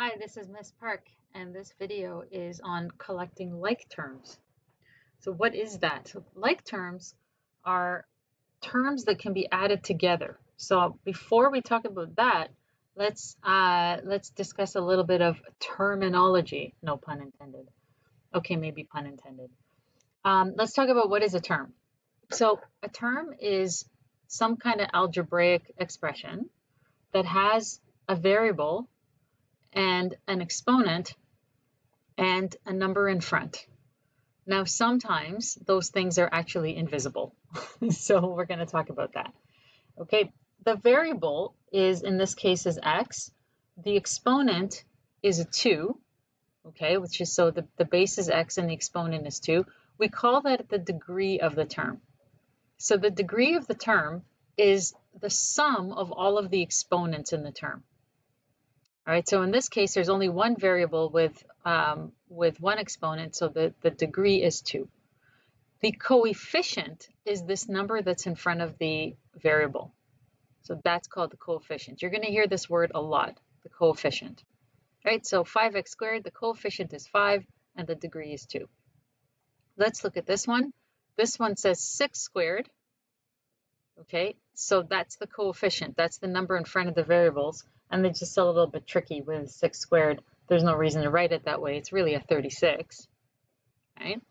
Hi, this is Miss Park, and this video is on collecting like terms. So what is that? So like terms are terms that can be added together. So before we talk about that, let's discuss a little bit of terminology. No pun intended. Okay, maybe pun intended. Let's talk about what is a term. So a term is some kind of algebraic expression that has a variable and an exponent and a number in front. Now, sometimes those things are actually invisible. So we're going to talk about that. Okay, the variable is, in this case, is x. The exponent is a 2, okay, which is, so the base is x and the exponent is 2. We call that the degree of the term. So the degree of the term is the sum of all of the exponents in the term. All right, so in this case, there's only one variable with one exponent, so the degree is 2. The coefficient is this number that's in front of the variable. So that's called the coefficient. You're going to hear this word a lot, the coefficient. All right, so 5x squared, the coefficient is 5, and the degree is 2. Let's look at this one. This one says 6 squared. Okay, so that's the coefficient. That's the number in front of the variables. And they're just a little bit tricky with 6 squared. There's no reason to write it that way. It's really a 36. Right?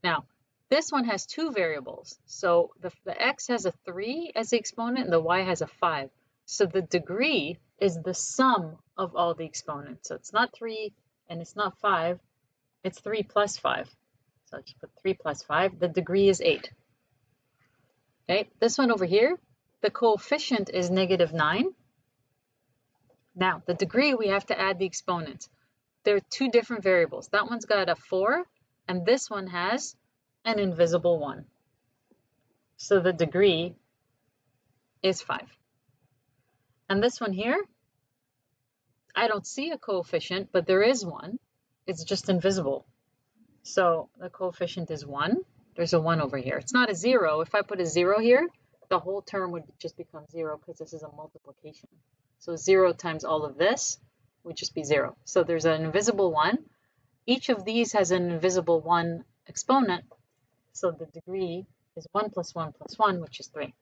Now, this one has two variables. So the x has a 3 as the exponent and the y has a 5. So the degree is the sum of all the exponents. So it's not 3 and it's not 5. It's 3 plus 5. So I just put 3 plus 5. The degree is 8. Okay, this one over here, the coefficient is -9. Now, the degree, we have to add the exponents. There are two different variables. That one's got a 4, and this one has an invisible 1. So the degree is 5. And this one here, I don't see a coefficient, but there is one. It's just invisible. So the coefficient is 1. There's a 1 over here. It's not a 0. If I put a 0 here, the whole term would just become 0 because this is a multiplication. So 0 times all of this would just be 0. So there's an invisible 1. Each of these has an invisible 1 exponent. So the degree is 1 plus 1 plus 1, which is 3.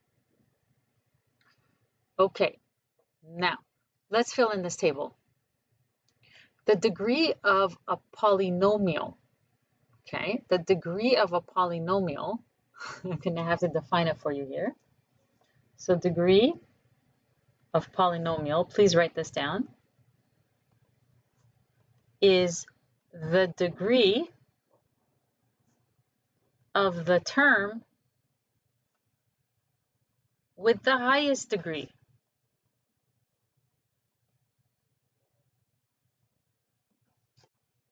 Okay, now let's fill in this table. The degree of a polynomial. Okay, the degree of a polynomial, I'm going to have to define it for you here. So degree of polynomial, please write this down, is the degree of the term with the highest degree.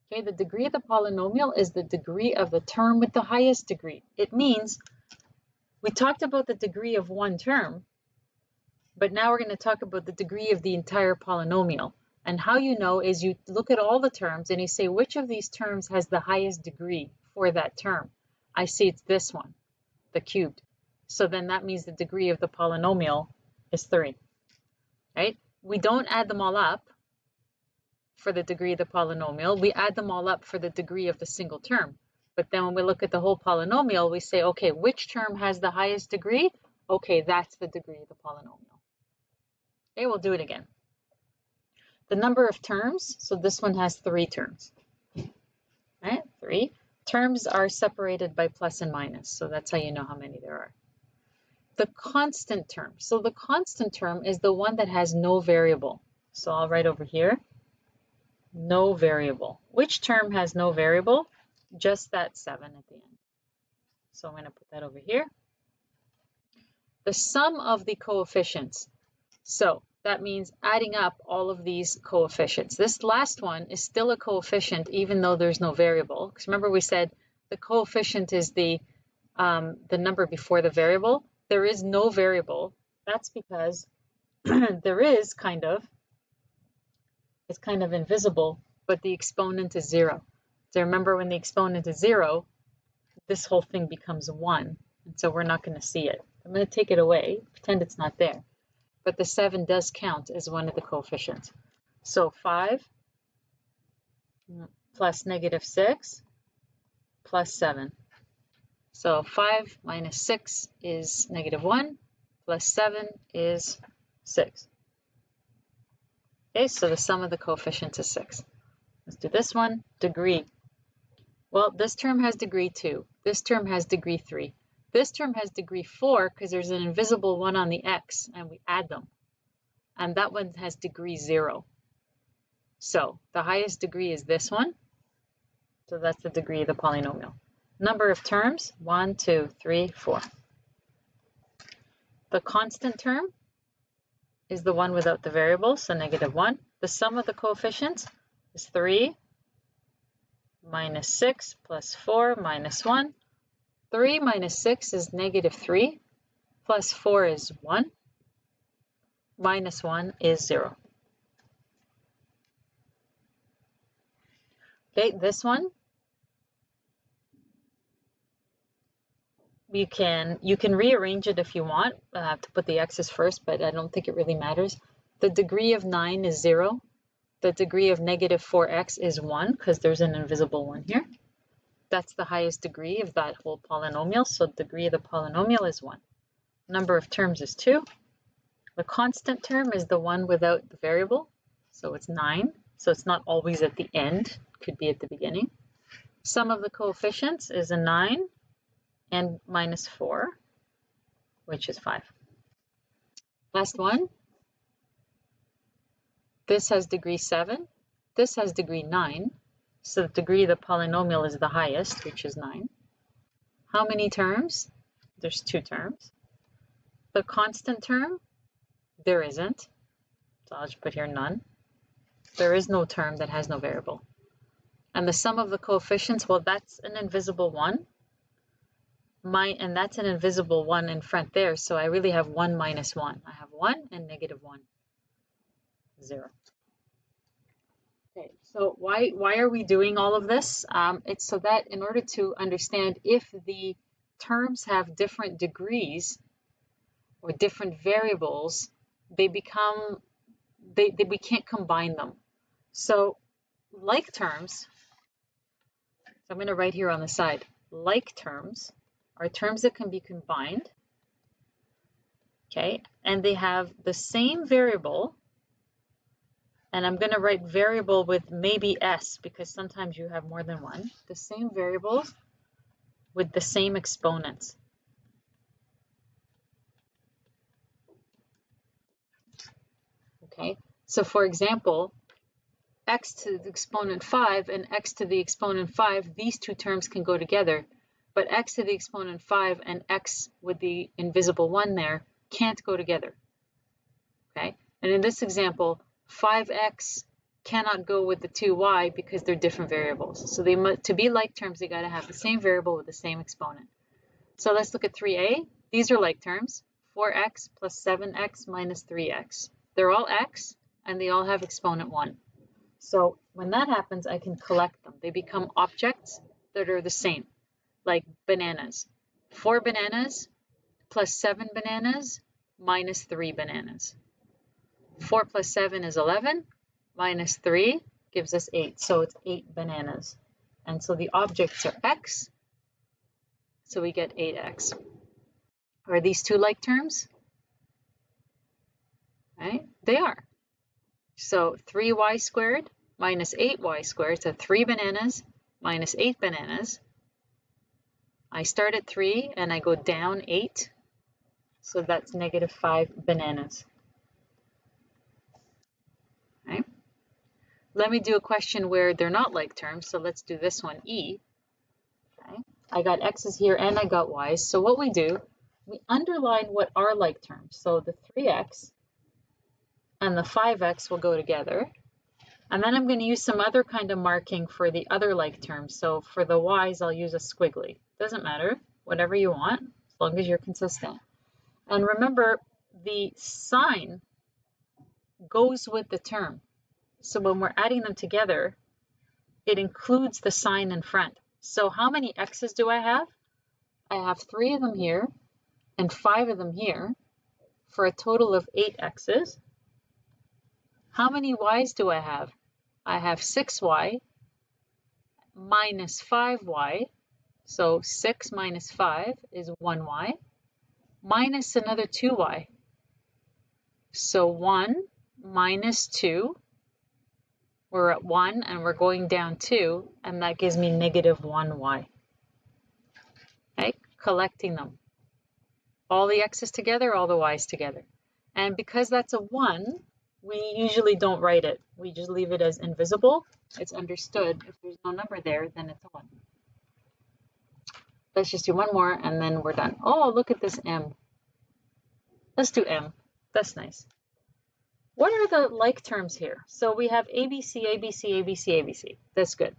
Okay, the degree of the polynomial is the degree of the term with the highest degree. It means we talked about the degree of one term, but now we're going to talk about the degree of the entire polynomial. And how you know is you look at all the terms and you say, which of these terms has the highest degree for that term? I see it's this one, the cubed. So then that means the degree of the polynomial is 3, right? We don't add them all up for the degree of the polynomial. We add them all up for the degree of the single term. But then when we look at the whole polynomial, we say, okay, which term has the highest degree? Okay, that's the degree of the polynomial. Okay, we'll do it again. The number of terms, so this one has 3 terms. Right, 3. Terms are separated by plus and minus, so that's how you know how many there are. The constant term. So the constant term is the one that has no variable. So I'll write over here, no variable. Which term has no variable? Just that 7 at the end. So I'm going to put that over here. The sum of the coefficients. So that means adding up all of these coefficients. This last one is still a coefficient even though there's no variable. Because remember we said the coefficient is the number before the variable. There is no variable. That's because there is it's kind of invisible, but the exponent is 0. So remember when the exponent is 0, this whole thing becomes 1. And so we're not going to see it. I'm going to take it away, pretend it's not there. But the 7 does count as one of the coefficients. So 5 plus negative 6 plus 7. So 5 minus 6 is negative 1, plus 7 is 6. Okay, so the sum of the coefficients is 6. Let's do this one, degree. Well, this term has degree 2. This term has degree 3. This term has degree 4 because there's an invisible 1 on the x, and we add them. And that one has degree 0. So the highest degree is this one. So that's the degree of the polynomial. Number of terms, 1, 2, 3, 4. The constant term is the one without the variable, so negative 1. The sum of the coefficients is 3 minus 6 plus 4 minus 1. 3 minus 6 is negative 3, plus 4 is 1, minus 1 is 0. Okay, this one, you can rearrange it if you want to put the x's first, but I don't think it really matters. The degree of 9 is 0. The degree of negative 4x is 1 because there's an invisible 1 here. That's the highest degree of that whole polynomial, so the degree of the polynomial is 1. Number of terms is 2. The constant term is the one without the variable, so it's 9. So it's not always at the end, could be at the beginning. Sum of the coefficients is a 9 and minus 4, which is 5. Last one. This has degree 7. This has degree 9. So the degree of the polynomial is the highest, which is 9. How many terms? There's 2 terms. The constant term, there isn't. So I'll just put here none. There is no term that has no variable. And the sum of the coefficients, well, that's an invisible 1. And that's an invisible 1 in front there, so I really have 1 minus 1. I have 1 and negative 1, 0. Okay, so why are we doing all of this? It's so that in order to understand if the terms have different degrees or different variables, we can't combine them. So like terms, so I'm going to write here on the side, like terms are terms that can be combined, okay, and they have the same variable, and I'm going to write variable with maybe s because sometimes you have more than one, the same variables with the same exponents. Okay, so for example, x to the exponent 5 and x to the exponent 5, these two terms can go together, but x to the exponent 5 and x with the invisible 1 there can't go together. Okay, and in this example, 5x cannot go with the 2y because they're different variables. So to be like terms, they got to have the same variable with the same exponent. So let's look at 3a. These are like terms, 4x plus 7x minus 3x. They're all x, and they all have exponent 1. So when that happens, I can collect them. They become objects that are the same, like bananas. 4 bananas plus 7 bananas minus 3 bananas. 4 plus 7 is 11, minus 3 gives us 8, so it's 8 bananas. And so the objects are x, so we get 8x. Are these two like terms? Right? They are. So 3y squared minus 8y squared, so 3 bananas minus 8 bananas. I start at 3 and I go down 8, so that's negative 5 bananas. Right? Let me do a question where they're not like terms, so let's do this one, E. Okay? I got x's here and I got y's, so what we do, we underline what are like terms. So the 3x and the 5x will go together. And then I'm going to use some other kind of marking for the other like terms. So for the y's, I'll use a squiggly. Doesn't matter, whatever you want, as long as you're consistent. And remember, the sign goes with the term. So when we're adding them together, it includes the sign in front. So how many x's do I have? I have 3 of them here and 5 of them here for a total of 8 x's. How many y's do I have? I have 6y minus 5y. So 6 minus 5 is 1y, minus another 2y. So 1 minus 2, we're at 1 and we're going down 2, and that gives me negative 1y. Okay, collecting them. All the x's together, all the y's together. And because that's a 1, we usually don't write it. We just leave it as invisible. It's understood. If there's no number there, then it's a 1. Let's just do one more and then we're done. Oh, look at this m. Let's do m. That's nice. What are the like terms here? So we have ABC, ABC, ABC, ABC. That's good.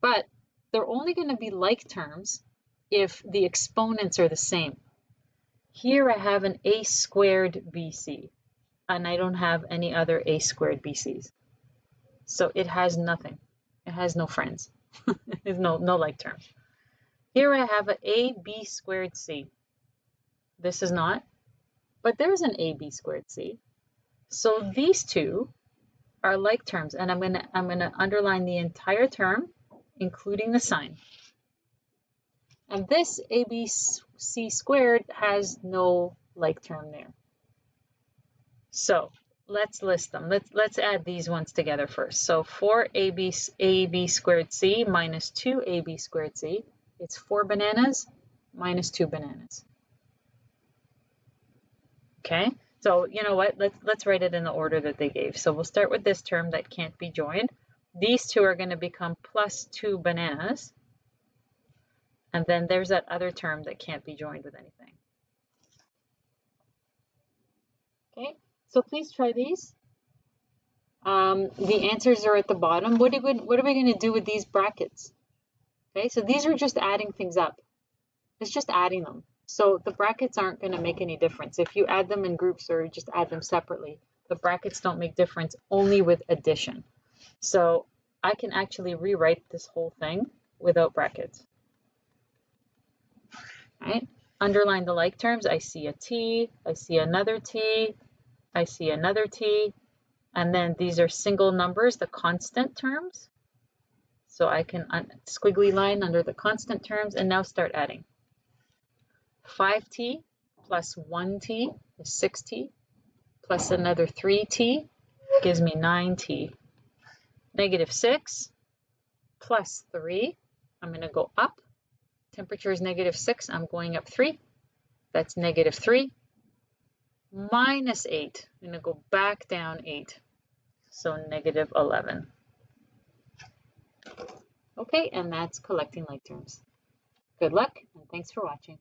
But they're only going to be like terms if the exponents are the same. Here I have an a squared BC, and I don't have any other a squared BCs. So it has nothing. It has no friends. There's no like terms. Here I have an AB squared C. This is not, but there's an AB squared C. So these two are like terms, and I'm gonna underline the entire term, including the sign. And this ABC squared has no like term there. So let's list them. Let's add these ones together first. So 4AB squared C minus 2AB squared C. It's 4 bananas minus 2 bananas. Okay, so you know what? Let's write it in the order that they gave. So we'll start with this term that can't be joined. These two are going to become plus 2 bananas. And then there's that other term that can't be joined with anything. Okay, so please try these. The answers are at the bottom. What are we going to do with these brackets? Okay, so these are just adding things up. It's just adding them. So the brackets aren't going to make any difference. If you add them in groups or just add them separately, the brackets don't make difference, only with addition. So I can actually rewrite this whole thing without brackets. All right, underline the like terms. I see a T, I see another T, I see another T, and then these are single numbers, the constant terms. So I can squiggly line under the constant terms and now start adding. 5t plus 1t is 6t, plus another 3t gives me 9t. Negative 6 plus 3, I'm going to go up. Temperature is negative 6, I'm going up 3. That's negative 3. Minus 8, I'm going to go back down 8. So negative 11. Okay, and that's collecting like terms. Good luck, and thanks for watching.